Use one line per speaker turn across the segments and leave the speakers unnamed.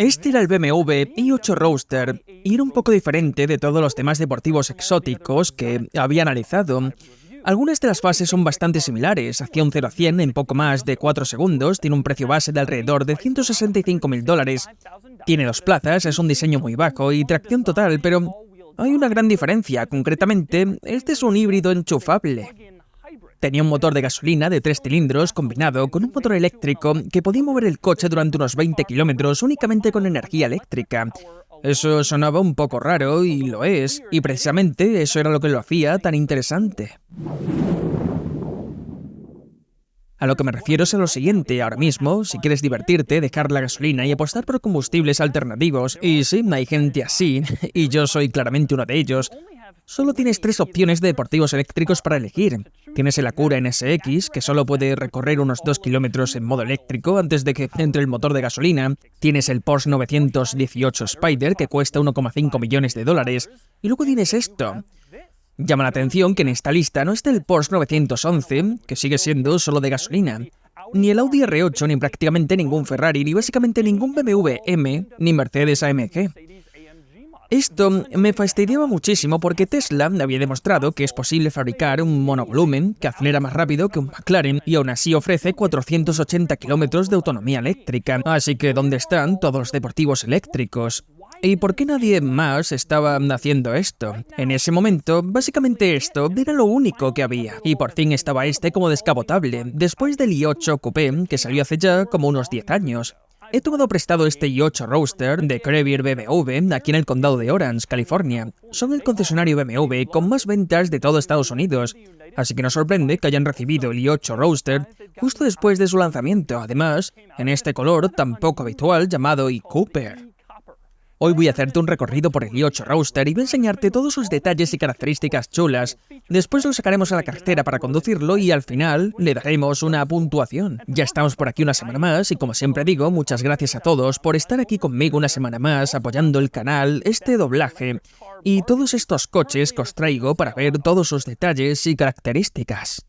Este era el BMW i8 Roadster y era un poco diferente de todos los demás deportivos exóticos que había analizado. Algunas de las fases son bastante similares, hacía un 0 a 100 en poco más de 4 segundos, tiene un precio base de alrededor de $165.000, tiene 2 plazas, es un diseño muy bajo y tracción total, pero hay una gran diferencia, concretamente, este es un híbrido enchufable. Tenía un motor de gasolina de 3 cilindros combinado con un motor eléctrico que podía mover el coche durante unos 20 kilómetros únicamente con energía eléctrica. Eso sonaba un poco raro y lo es, y precisamente eso era lo que lo hacía tan interesante. A lo que me refiero es a lo siguiente, ahora mismo, si quieres divertirte, dejar la gasolina y apostar por combustibles alternativos, y sí, hay gente así, y yo soy claramente uno de ellos, solo tienes 3 opciones de deportivos eléctricos para elegir. Tienes el Acura NSX, que solo puede recorrer unos 2 kilómetros en modo eléctrico antes de que entre el motor de gasolina. Tienes el Porsche 918 Spyder, que cuesta $1,5 millones. Y luego tienes esto. Llama la atención que en esta lista no está el Porsche 911, que sigue siendo solo de gasolina, ni el Audi R8, ni prácticamente ningún Ferrari, ni básicamente ningún BMW M, ni Mercedes AMG. Esto me fastidiaba muchísimo porque Tesla había demostrado que es posible fabricar un monovolumen que acelera más rápido que un McLaren y aún así ofrece 480 kilómetros de autonomía eléctrica. Así que ¿dónde están todos los deportivos eléctricos? ¿Y por qué nadie más estaba haciendo esto? En ese momento, básicamente esto era lo único que había. Y por fin estaba este como descapotable, después del i8 Coupé, que salió hace ya como unos 10 años. He tomado prestado este i8 Roadster de Crevier BMW aquí en el condado de Orange, California. Son el concesionario BMW con más ventas de todo Estados Unidos, así que no sorprende que hayan recibido el i8 Roadster justo después de su lanzamiento, además, en este color tan poco habitual llamado e-Cooper. Hoy voy a hacerte un recorrido por el i8 Roadster y voy a enseñarte todos sus detalles y características chulas. Después lo sacaremos a la carretera para conducirlo y al final le daremos una puntuación. Ya estamos por aquí una semana más y como siempre digo, muchas gracias a todos por estar aquí conmigo una semana más apoyando el canal, este doblaje y todos estos coches que os traigo para ver todos sus detalles y características.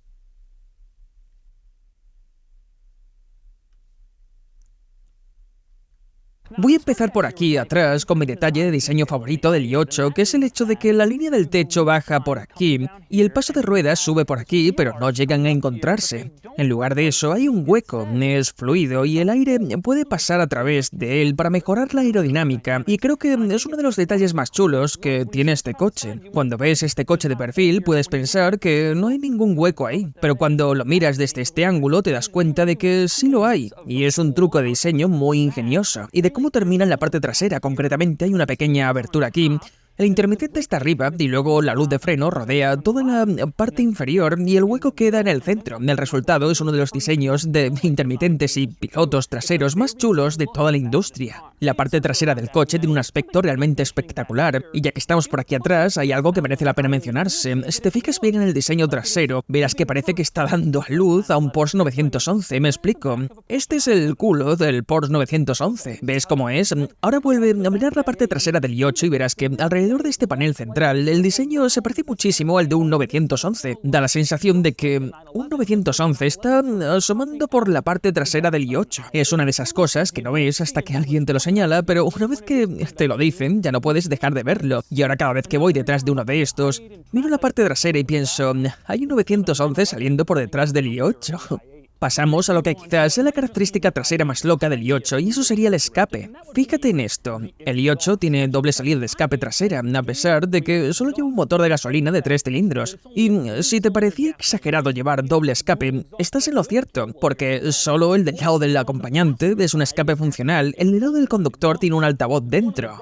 Voy a empezar por aquí atrás con mi detalle de diseño favorito del i8, que es el hecho de que la línea del techo baja por aquí y el paso de ruedas sube por aquí, pero no llegan a encontrarse. En lugar de eso hay un hueco, es fluido y el aire puede pasar a través de él para mejorar la aerodinámica y creo que es uno de los detalles más chulos que tiene este coche. Cuando ves este coche de perfil puedes pensar que no hay ningún hueco ahí, pero cuando lo miras desde este ángulo te das cuenta de que sí lo hay y es un truco de diseño muy ingenioso y de cómo termina en la parte trasera. Concretamente hay una pequeña abertura aquí. El intermitente está arriba y luego la luz de freno rodea toda la parte inferior y el hueco queda en el centro. El resultado es uno de los diseños de intermitentes y pilotos traseros más chulos de toda la industria. La parte trasera del coche tiene un aspecto realmente espectacular y ya que estamos por aquí atrás hay algo que merece la pena mencionarse. Si te fijas bien en el diseño trasero, verás que parece que está dando a luz a un Porsche 911, me explico. Este es el culo del Porsche 911. ¿Ves cómo es? Ahora vuelve a mirar la parte trasera del i8 y verás que alrededor de este panel central, el diseño se parece muchísimo al de un 911. Da la sensación de que un 911 está asomando por la parte trasera del i8. Es una de esas cosas que no ves hasta que alguien te lo señala, pero una vez que te lo dicen, ya no puedes dejar de verlo. Y ahora cada vez que voy detrás de uno de estos, miro la parte trasera y pienso, hay un 911 saliendo por detrás del i8. Pasamos a lo que quizás es la característica trasera más loca del i8 y eso sería el escape. Fíjate en esto, el i8 tiene doble salida de escape trasera, a pesar de que solo lleva un motor de gasolina de 3 cilindros. Y si te parecía exagerado llevar doble escape, estás en lo cierto, porque solo el del lado del acompañante es un escape funcional, el del lado del conductor tiene un altavoz dentro.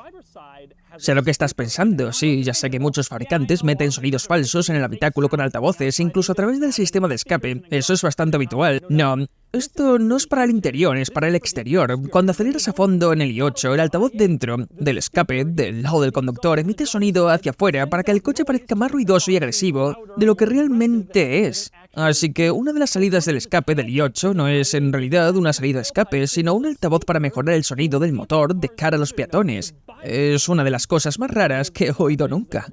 Sé lo que estás pensando, sí, ya sé que muchos fabricantes meten sonidos falsos en el habitáculo con altavoces, incluso a través del sistema de escape. Eso es bastante habitual. No, esto no es para el interior, es para el exterior. Cuando aceleras a fondo en el i8, el altavoz dentro del escape, del lado del conductor, emite sonido hacia afuera para que el coche parezca más ruidoso y agresivo de lo que realmente es. Así que una de las salidas del escape del i8 no es en realidad una salida de escape, sino un altavoz para mejorar el sonido del motor de cara a los peatones. Es una de las cosas más raras que he oído nunca.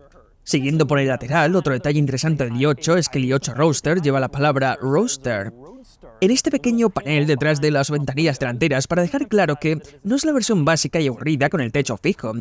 Siguiendo por el lateral, otro detalle interesante del i8 es que el i8 Roadster lleva la palabra Roadster en este pequeño panel detrás de las ventanillas delanteras para dejar claro que no es la versión básica y aburrida con el techo fijo.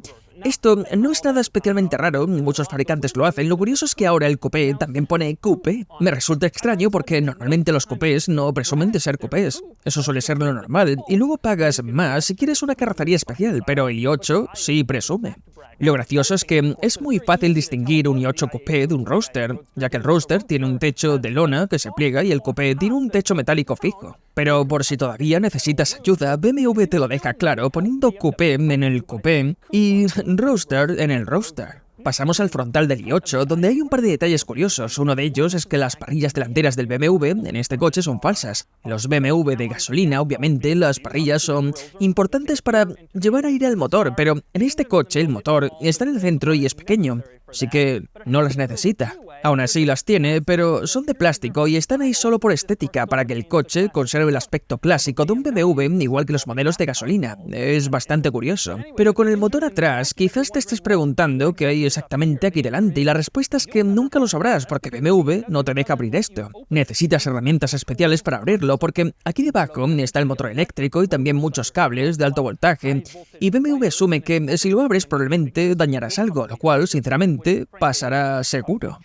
Esto no es nada especialmente raro, muchos fabricantes lo hacen, lo curioso es que ahora el coupé también pone coupé. Me resulta extraño porque normalmente los coupés no presumen de ser coupés, eso suele ser lo normal, y luego pagas más si quieres una carrocería especial, pero el i8 sí presume. Lo gracioso es que es muy fácil distinguir un i8 coupé de un Roadster, ya que el Roadster tiene un techo de lona que se pliega y el coupé tiene un techo metálico fijo. Pero por si todavía necesitas ayuda, BMW te lo deja claro poniendo coupé en el coupé y Roadster en el Roadster. Pasamos al frontal del i8, donde hay un par de detalles curiosos. Uno de ellos es que las parrillas delanteras del BMW en este coche son falsas. En los BMW de gasolina, obviamente, las parrillas son importantes para llevar aire al motor, pero en este coche el motor está en el centro y es pequeño, así que no las necesita. Aún así las tiene, pero son de plástico y están ahí solo por estética, para que el coche conserve el aspecto clásico de un BMW igual que los modelos de gasolina. Es bastante curioso. Pero con el motor atrás, quizás te estés preguntando qué hay exactamente aquí delante, y la respuesta es que nunca lo sabrás porque BMW no te deja abrir esto. Necesitas herramientas especiales para abrirlo porque aquí debajo está el motor eléctrico y también muchos cables de alto voltaje, y BMW asume que si lo abres probablemente dañarás algo, lo cual, sinceramente, pasará seguro.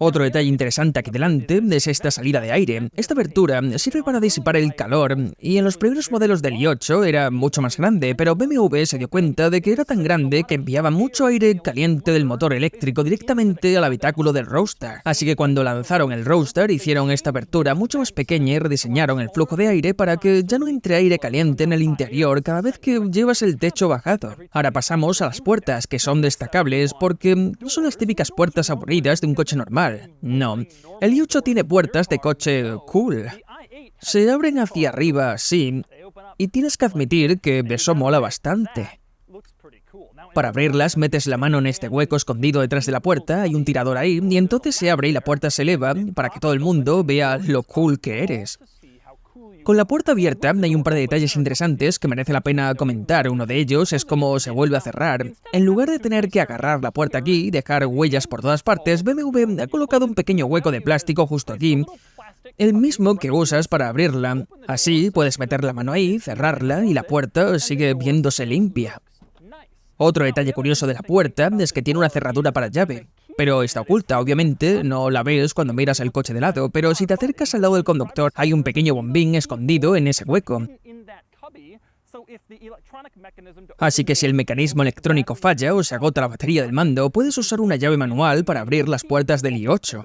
Otro detalle interesante aquí delante es esta salida de aire. Esta abertura sirve para disipar el calor, y en los primeros modelos del i8 era mucho más grande, pero BMW se dio cuenta de que era tan grande que enviaba mucho aire caliente del motor eléctrico directamente al habitáculo del Roadster. Así que cuando lanzaron el Roadster hicieron esta abertura mucho más pequeña y rediseñaron el flujo de aire para que ya no entre aire caliente en el interior cada vez que llevas el techo bajado. Ahora pasamos a las puertas, que son destacables porque no son las típicas puertas aburridas de un coche normal. No, el i8 tiene puertas de coche cool. Se abren hacia arriba así, y tienes que admitir que eso mola bastante. Para abrirlas, metes la mano en este hueco escondido detrás de la puerta, hay un tirador ahí, y entonces se abre y la puerta se eleva para que todo el mundo vea lo cool que eres. Con la puerta abierta hay un par de detalles interesantes que merece la pena comentar. Uno de ellos es cómo se vuelve a cerrar. En lugar de tener que agarrar la puerta aquí y dejar huellas por todas partes, BMW ha colocado un pequeño hueco de plástico justo aquí, el mismo que usas para abrirla. Así puedes meter la mano ahí, cerrarla y la puerta sigue viéndose limpia. Otro detalle curioso de la puerta es que tiene una cerradura para llave, pero está oculta, obviamente no la ves cuando miras el coche de lado, pero si te acercas al lado del conductor hay un pequeño bombín escondido en ese hueco. Así que si el mecanismo electrónico falla o se agota la batería del mando, puedes usar una llave manual para abrir las puertas del i8.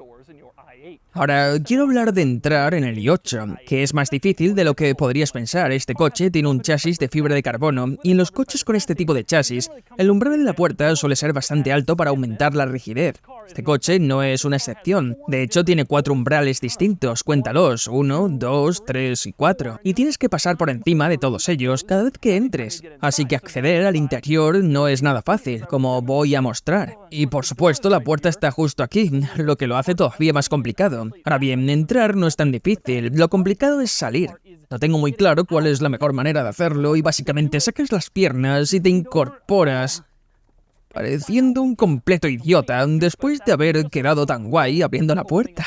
Ahora, quiero hablar de entrar en el i8, que es más difícil de lo que podrías pensar. Este coche tiene un chasis de fibra de carbono, y en los coches con este tipo de chasis, el umbral de la puerta suele ser bastante alto para aumentar la rigidez. Este coche no es una excepción. De hecho, tiene 4 umbrales distintos, cuéntalos, 1, 2, 3 y 4. Y tienes que pasar por encima de todos ellos cada vez que entres. Así que acceder al interior no es nada fácil, como voy a mostrar. Y por supuesto, la puerta está justo aquí, lo que lo hace todavía más complicado. Ahora bien, entrar no es tan difícil, lo complicado es salir. No tengo muy claro cuál es la mejor manera de hacerlo y básicamente sacas las piernas y te incorporas, pareciendo un completo idiota después de haber quedado tan guay abriendo la puerta.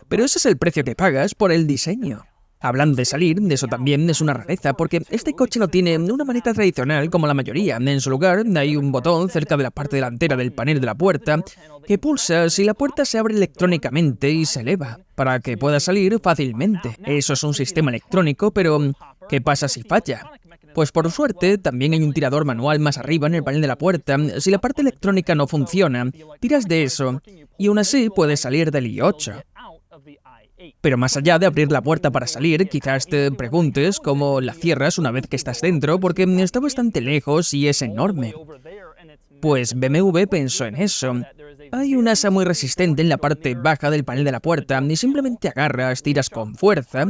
Pero ese es el precio que pagas por el diseño. Hablando de salir, eso también es una rareza, porque este coche no tiene una maneta tradicional como la mayoría. En su lugar, hay un botón cerca de la parte delantera del panel de la puerta que pulsas y la puerta se abre electrónicamente y se eleva, para que puedas salir fácilmente. Eso es un sistema electrónico, pero ¿qué pasa si falla? Pues por suerte, también hay un tirador manual más arriba en el panel de la puerta. Si la parte electrónica no funciona, tiras de eso y aún así puedes salir del i8. Pero más allá de abrir la puerta para salir, quizás te preguntes cómo la cierras una vez que estás dentro, porque está bastante lejos y es enorme. Pues BMW pensó en eso. Hay un asa muy resistente en la parte baja del panel de la puerta y simplemente agarras, tiras con fuerza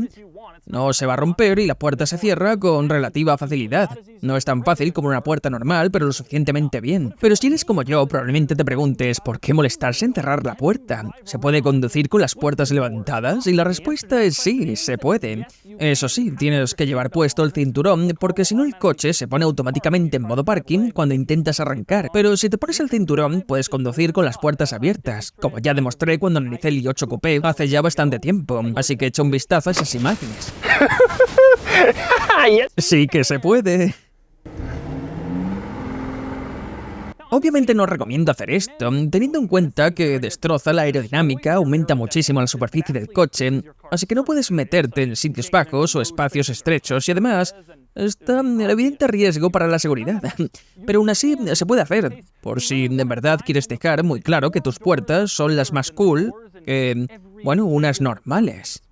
No se va a romper y la puerta se cierra con relativa facilidad. No es tan fácil como una puerta normal, pero lo suficientemente bien. Pero si eres como yo, probablemente te preguntes ¿por qué molestarse en cerrar la puerta? ¿Se puede conducir con las puertas levantadas? Y la respuesta es sí, se puede. Eso sí, tienes que llevar puesto el cinturón, porque si no el coche se pone automáticamente en modo parking cuando intentas arrancar. Pero si te pones el cinturón, puedes conducir con las puertas abiertas, como ya demostré cuando analicé el i8 Coupé hace ya bastante tiempo, así que echa un vistazo a esas imágenes. Sí que se puede. Obviamente no recomiendo hacer esto, teniendo en cuenta que destroza la aerodinámica, aumenta muchísimo la superficie del coche, así que no puedes meterte en sitios bajos o espacios estrechos y además está el evidente riesgo para la seguridad. Pero aún así se puede hacer, por si de verdad quieres dejar muy claro que tus puertas son las más cool que, bueno, unas normales.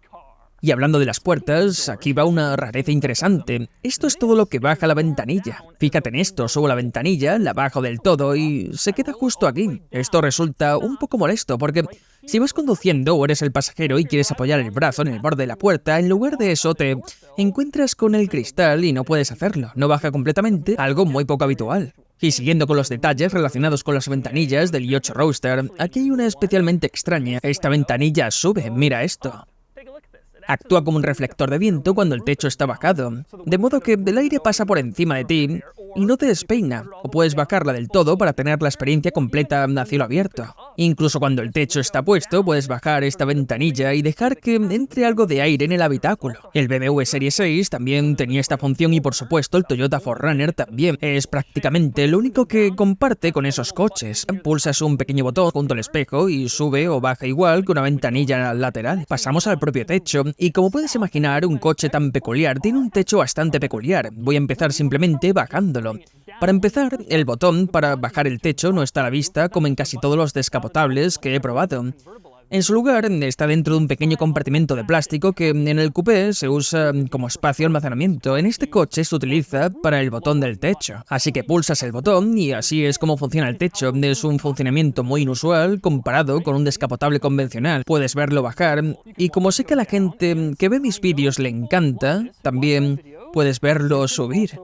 Y hablando de las puertas, aquí va una rareza interesante. Esto es todo lo que baja la ventanilla. Fíjate en esto, subo la ventanilla, la bajo del todo y se queda justo aquí. Esto resulta un poco molesto porque si vas conduciendo o eres el pasajero y quieres apoyar el brazo en el borde de la puerta, en lugar de eso te encuentras con el cristal y no puedes hacerlo. No baja completamente, algo muy poco habitual. Y siguiendo con los detalles relacionados con las ventanillas del i8 Roadster, aquí hay una especialmente extraña. Esta ventanilla sube, mira esto. Actúa como un reflector de viento cuando el techo está bajado, de modo que el aire pasa por encima de ti y no te despeina, o puedes bajarla del todo para tener la experiencia completa a cielo abierto. Incluso cuando el techo está puesto, puedes bajar esta ventanilla y dejar que entre algo de aire en el habitáculo. El BMW Serie 6 también tenía esta función y por supuesto el Toyota 4Runner también. Es prácticamente lo único que comparte con esos coches. Pulsas un pequeño botón junto al espejo y sube o baja igual que una ventanilla lateral. Pasamos al propio techo y como puedes imaginar, un coche tan peculiar tiene un techo bastante peculiar. Voy a empezar simplemente bajándolo. Para empezar, el botón para bajar el techo no está a la vista como en casi todos los descapotables que he probado. En su lugar, está dentro de un pequeño compartimento de plástico que en el coupé se usa como espacio de almacenamiento. En este coche se utiliza para el botón del techo. Así que pulsas el botón y así es como funciona el techo. Es un funcionamiento muy inusual comparado con un descapotable convencional. Puedes verlo bajar y como sé que a la gente que ve mis vídeos le encanta, también puedes verlo subir.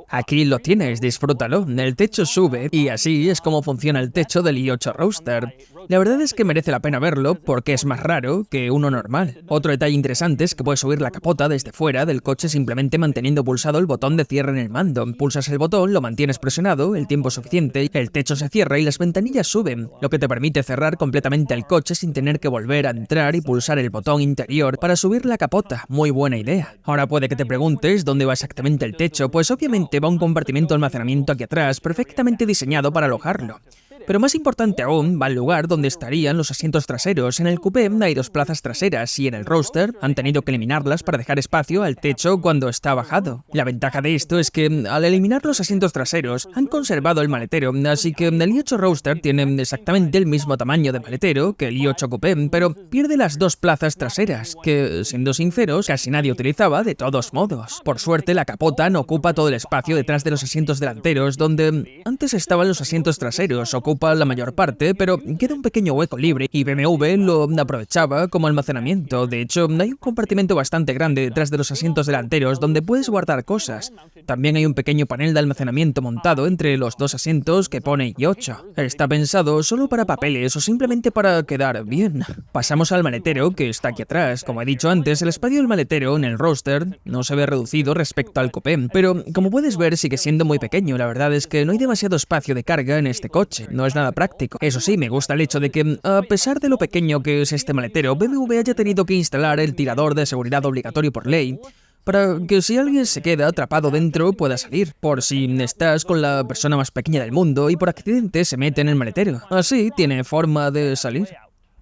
Aquí lo tienes, disfrútalo. El techo sube y así es como funciona el techo del i8 Roadster. La verdad es que merece la pena verlo porque es más raro que uno normal. Otro detalle interesante es que puedes subir la capota desde fuera del coche simplemente manteniendo pulsado el botón de cierre en el mando. Pulsas el botón, lo mantienes presionado el tiempo suficiente, el techo se cierra y las ventanillas suben, lo que te permite cerrar completamente el coche sin tener que volver a entrar y pulsar el botón interior para subir la capota. Muy buena idea. Ahora puede que te preguntes dónde va exactamente el techo, pues obviamente va un compartimento de almacenamiento aquí atrás perfectamente diseñado para alojarlo. Pero más importante aún, va al lugar donde estarían los asientos traseros. En el coupé hay dos plazas traseras y en el Roadster han tenido que eliminarlas para dejar espacio al techo cuando está bajado. La ventaja de esto es que al eliminar los asientos traseros han conservado el maletero, así que el i8 Roadster tiene exactamente el mismo tamaño de maletero que el i8 Coupé, pero pierde las dos plazas traseras, que siendo sinceros casi nadie utilizaba de todos modos. Por suerte la capota no ocupa todo el espacio detrás de los asientos delanteros, donde antes estaban los asientos traseros, ocupa la mayor parte, pero queda un pequeño hueco libre y BMW lo aprovechaba como almacenamiento. De hecho, hay un compartimento bastante grande detrás de los asientos delanteros donde puedes guardar cosas. También hay un pequeño panel de almacenamiento montado entre los dos asientos que pone i8. Está pensado solo para papeles o simplemente para quedar bien. Pasamos al maletero que está aquí atrás. Como he dicho antes, el espacio del maletero en el Roadster no se ve reducido respecto al Coupé, pero como puedes ver sigue siendo muy pequeño. La verdad es que no hay demasiado espacio de carga en este coche. No es nada práctico. Eso sí, me gusta el hecho de que, a pesar de lo pequeño que es este maletero, BMW haya tenido que instalar el tirador de seguridad obligatorio por ley, para que si alguien se queda atrapado dentro pueda salir, por si estás con la persona más pequeña del mundo y por accidente se mete en el maletero. Así tiene forma de salir.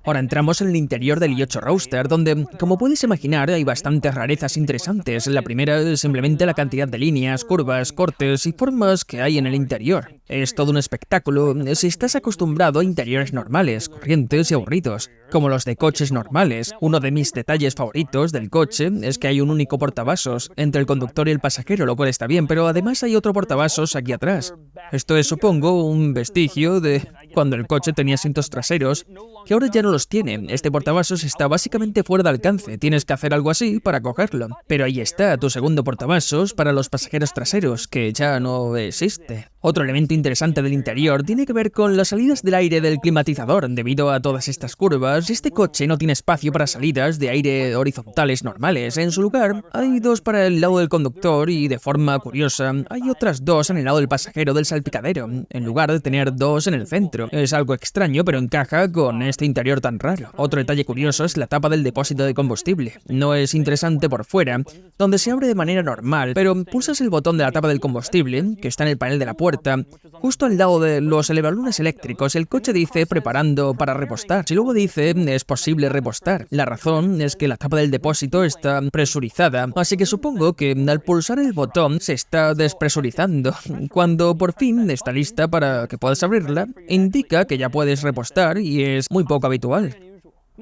Ahora entramos en el interior del i8 Roadster, donde, como puedes imaginar, hay bastantes rarezas interesantes. La primera es simplemente la cantidad de líneas, curvas, cortes y formas que hay en el interior. Es todo un espectáculo si estás acostumbrado a interiores normales, corrientes y aburridos, como los de coches normales. Uno de mis detalles favoritos del coche es que hay un único portavasos entre el conductor y el pasajero, lo cual está bien, pero además hay otro portavasos aquí atrás. Esto es, supongo, un vestigio de cuando el coche tenía asientos traseros, que ahora ya no los tiene. Este portavasos está básicamente fuera de alcance, tienes que hacer algo así para cogerlo. Pero ahí está tu segundo portavasos para los pasajeros traseros, que ya no existe. Otro elemento interesante del interior tiene que ver con las salidas del aire del climatizador. Debido a todas estas curvas, este coche no tiene espacio para salidas de aire horizontales normales. En su lugar, hay dos para el lado del conductor y, de forma curiosa, hay otras dos en el lado del pasajero del salpicadero, en lugar de tener dos en el centro. Es algo extraño, pero encaja con este interior tan raro. Otro detalle curioso es la tapa del depósito de combustible. No es interesante por fuera, donde se abre de manera normal, pero pulsas el botón de la tapa del combustible, que está en el panel de la puerta. Justo al lado de los elevalunes eléctricos, el coche dice preparando para repostar. Si luego dice es posible repostar. La razón es que la tapa del depósito está presurizada, así que supongo que al pulsar el botón se está despresurizando. Cuando por fin está lista para que puedas abrirla, indica que ya puedes repostar y es muy poco habitual.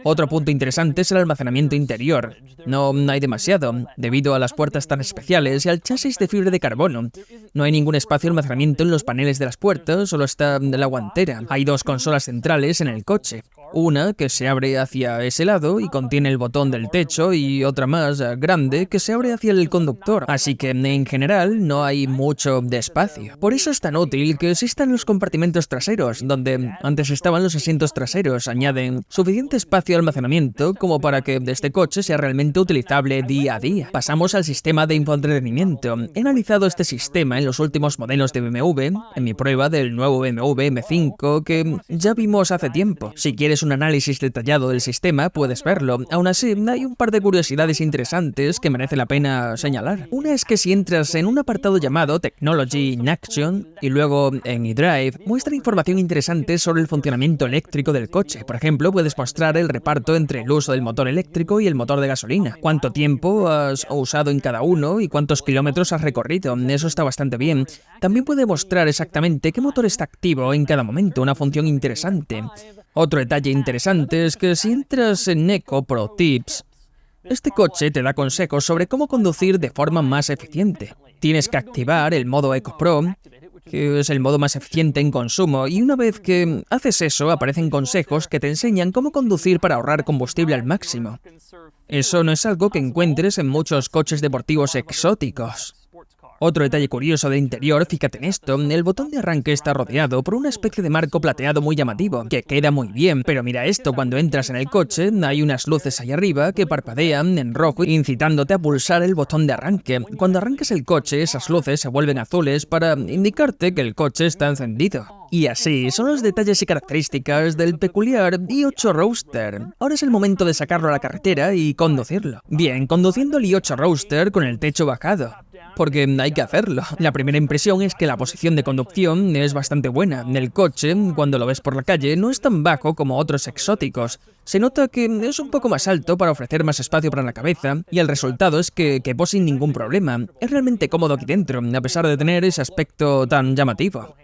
Otro punto interesante es el almacenamiento interior. No hay demasiado, debido a las puertas tan especiales y al chasis de fibra de carbono. No hay ningún espacio de almacenamiento en los paneles de las puertas, solo está la guantera. Hay dos consolas centrales en el coche. Una que se abre hacia ese lado y contiene el botón del techo, y otra más grande que se abre hacia el conductor, así que en general no hay mucho de espacio. Por eso es tan útil que existan los compartimentos traseros, donde antes estaban los asientos traseros. Añaden suficiente espacio de almacenamiento como para que este coche sea realmente utilizable día a día. Pasamos al sistema de infoentretenimiento. He analizado este sistema en los últimos modelos de BMW, en mi prueba del nuevo BMW M5 que ya vimos hace tiempo. Si quieres un análisis detallado del sistema, puedes verlo. Aún así, hay un par de curiosidades interesantes que merece la pena señalar. Una es que si entras en un apartado llamado Technology in Action y luego en eDrive, muestra información interesante sobre el funcionamiento eléctrico del coche. Por ejemplo, puedes mostrar el reparto entre el uso del motor eléctrico y el motor de gasolina, cuánto tiempo has usado en cada uno y cuántos kilómetros has recorrido. Eso está bastante bien. También puede mostrar exactamente qué motor está activo en cada momento, una función interesante. Otro detalle interesante es que si entras en Eco Pro Tips, este coche te da consejos sobre cómo conducir de forma más eficiente. Tienes que activar el modo Eco Pro, que es el modo más eficiente en consumo, y una vez que haces eso, aparecen consejos que te enseñan cómo conducir para ahorrar combustible al máximo. Eso no es algo que encuentres en muchos coches deportivos exóticos. Otro detalle curioso del interior, fíjate en esto, el botón de arranque está rodeado por una especie de marco plateado muy llamativo, que queda muy bien, pero mira esto, cuando entras en el coche, hay unas luces ahí arriba que parpadean en rojo, incitándote a pulsar el botón de arranque. Cuando arrancas el coche, esas luces se vuelven azules para indicarte que el coche está encendido. Y así son los detalles y características del peculiar i8 Roadster. Ahora es el momento de sacarlo a la carretera y conducirlo. Bien, conduciendo el i8 Roadster con el techo bajado, porque hay que hacerlo. La primera impresión es que la posición de conducción es bastante buena. El coche, cuando lo ves por la calle, no es tan bajo como otros exóticos. Se nota que es un poco más alto para ofrecer más espacio para la cabeza, y el resultado es que quepo sin ningún problema. Es realmente cómodo aquí dentro, a pesar de tener ese aspecto tan llamativo.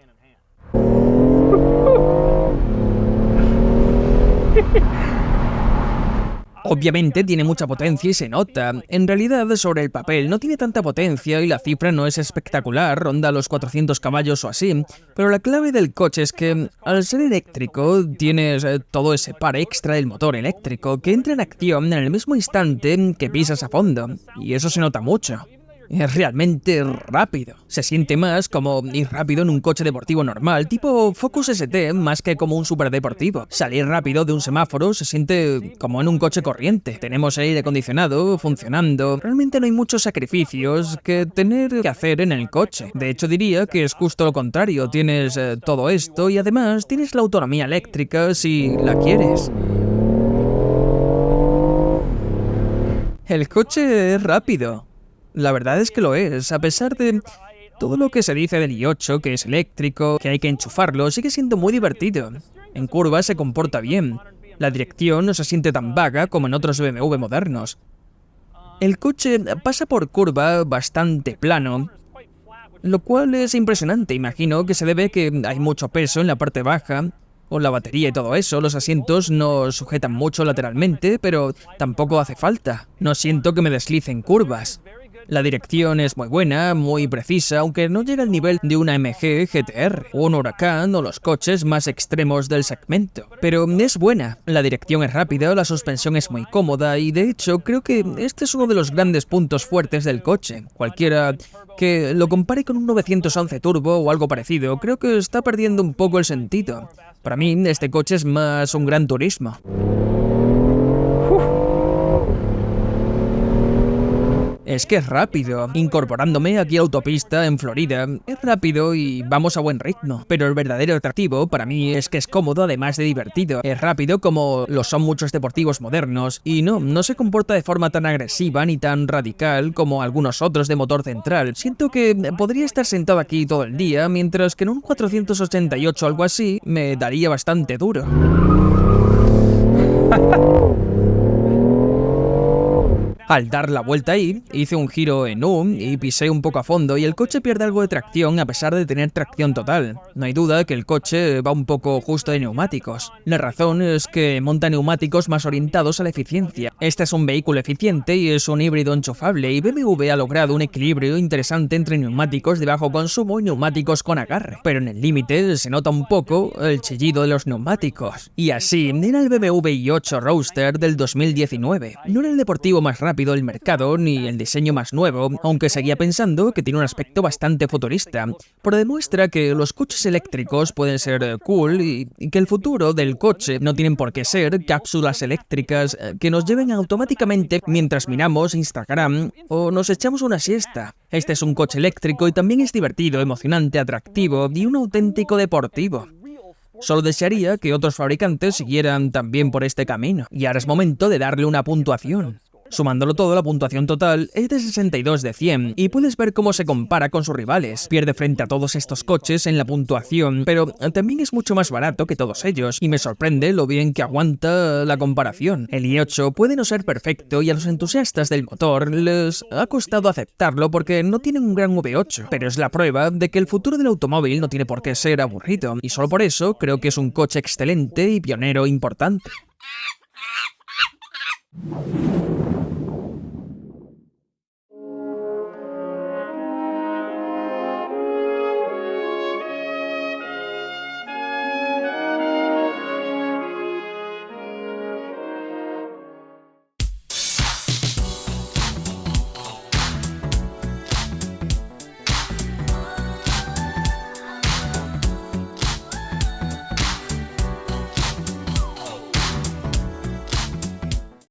Obviamente tiene mucha potencia y se nota. En realidad, sobre el papel no tiene tanta potencia y la cifra no es espectacular, ronda los 400 caballos o así, pero la clave del coche es que, al ser eléctrico, tienes todo ese par extra del motor eléctrico que entra en acción en el mismo instante que pisas a fondo, y eso se nota mucho. Es realmente rápido. Se siente más como ir rápido en un coche deportivo normal, tipo Focus ST, más que como un superdeportivo. Salir rápido de un semáforo se siente como en un coche corriente. Tenemos aire acondicionado funcionando. Realmente no hay muchos sacrificios que tener que hacer en el coche. De hecho, diría que es justo lo contrario. Tienes todo esto y además tienes la autonomía eléctrica si la quieres. El coche es rápido. La verdad es que lo es, a pesar de todo lo que se dice del i8, que es eléctrico, que hay que enchufarlo, sigue siendo muy divertido. En curvas se comporta bien. La dirección no se siente tan vaga como en otros BMW modernos. El coche pasa por curva bastante plano, lo cual es impresionante. Imagino que se debe a que hay mucho peso en la parte baja, o la batería y todo eso. Los asientos no sujetan mucho lateralmente, pero tampoco hace falta. No siento que me deslice en curvas. La dirección es muy buena, muy precisa, aunque no llega al nivel de una MG GTR, un Huracán o los coches más extremos del segmento. Pero es buena, la dirección es rápida, la suspensión es muy cómoda y de hecho creo que este es uno de los grandes puntos fuertes del coche. Cualquiera que lo compare con un 911 Turbo o algo parecido, creo que está perdiendo un poco el sentido. Para mí este coche es más un Gran Turismo. Es que es rápido. Incorporándome aquí a autopista en Florida, es rápido y vamos a buen ritmo. Pero el verdadero atractivo para mí es que es cómodo además de divertido. Es rápido como lo son muchos deportivos modernos y no se comporta de forma tan agresiva ni tan radical como algunos otros de motor central. Siento que podría estar sentado aquí todo el día, mientras que en un 488 o algo así me daría bastante duro. Al dar la vuelta ahí, hice un giro en U y pisé un poco a fondo y el coche pierde algo de tracción a pesar de tener tracción total. No hay duda que el coche va un poco justo de neumáticos. La razón es que monta neumáticos más orientados a la eficiencia. Este es un vehículo eficiente y es un híbrido enchufable y BMW ha logrado un equilibrio interesante entre neumáticos de bajo consumo y neumáticos con agarre. Pero en el límite se nota un poco el chillido de los neumáticos. Y así, era el BMW i8 Roadster del 2019. No era el deportivo más rápido del mercado ni el diseño más nuevo, aunque seguía pensando que tiene un aspecto bastante futurista, pero demuestra que los coches eléctricos pueden ser cool y que el futuro del coche no tienen por qué ser cápsulas eléctricas que nos lleven automáticamente mientras miramos Instagram o nos echamos una siesta. Este es un coche eléctrico y también es divertido, emocionante, atractivo y un auténtico deportivo. Solo desearía que otros fabricantes siguieran también por este camino, y ahora es momento de darle una puntuación. Sumándolo todo, la puntuación total es de 62 de 100 y puedes ver cómo se compara con sus rivales. Pierde frente a todos estos coches en la puntuación, pero también es mucho más barato que todos ellos y me sorprende lo bien que aguanta la comparación. El i8 puede no ser perfecto y a los entusiastas del motor les ha costado aceptarlo porque no tienen un gran V8, pero es la prueba de que el futuro del automóvil no tiene por qué ser aburrido y solo por eso creo que es un coche excelente y pionero importante.